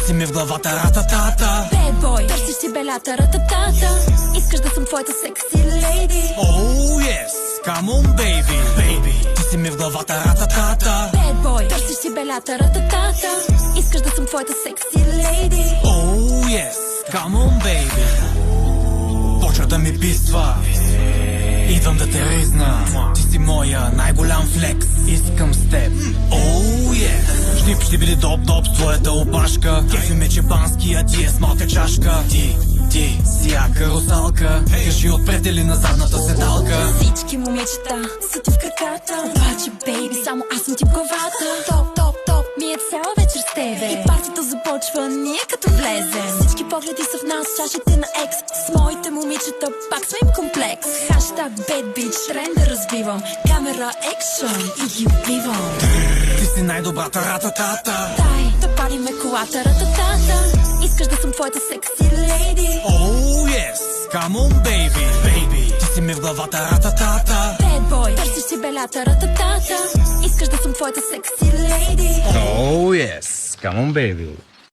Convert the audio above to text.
си ми в главата, рататата. Bad boy, търсиш си белята, рататата. Искаш да съм твоята секси лейди. Oh yes, come on baby, baby. Ти си ми в главата, рататата. Bad boy, търсиш си белята, рататата. Искаш да съм твоята секси лейди. Oh yes, come on baby. Почва да ми писва, идвам да те ризна. Ти си моя най-голям флекс, искам с теб. Oh yes. Штип ще биде доп-доп с твоята опашка. Кефи ме чепанския, ти е с малка чашка. Ти си яка русалка. Кажи отпред или на задната седалка. Всички момичета са ти в краката. Обаче, бейби, само аз съм ти в главата. Топ, топ, топ, ми е цяла вечер с тебе. И партито започва, ние като влезем. Всички погледи са в нас, чашите на екс. С моите момичета пак сме им комплекс. Хаштаг bad bitch, тренда развивам. Камера екшън и ги убивам. Ти си най-добрата, рататата. Дай да париме колата, рататата. Искаш да съм твоята секси лейди. Oh yes, come on baby, baby. Ти си ми в главата, рататата. Bad boy, търсиш си белята, рататата. Искаш да съм твоята секси лейди. Oh yes, come on baby.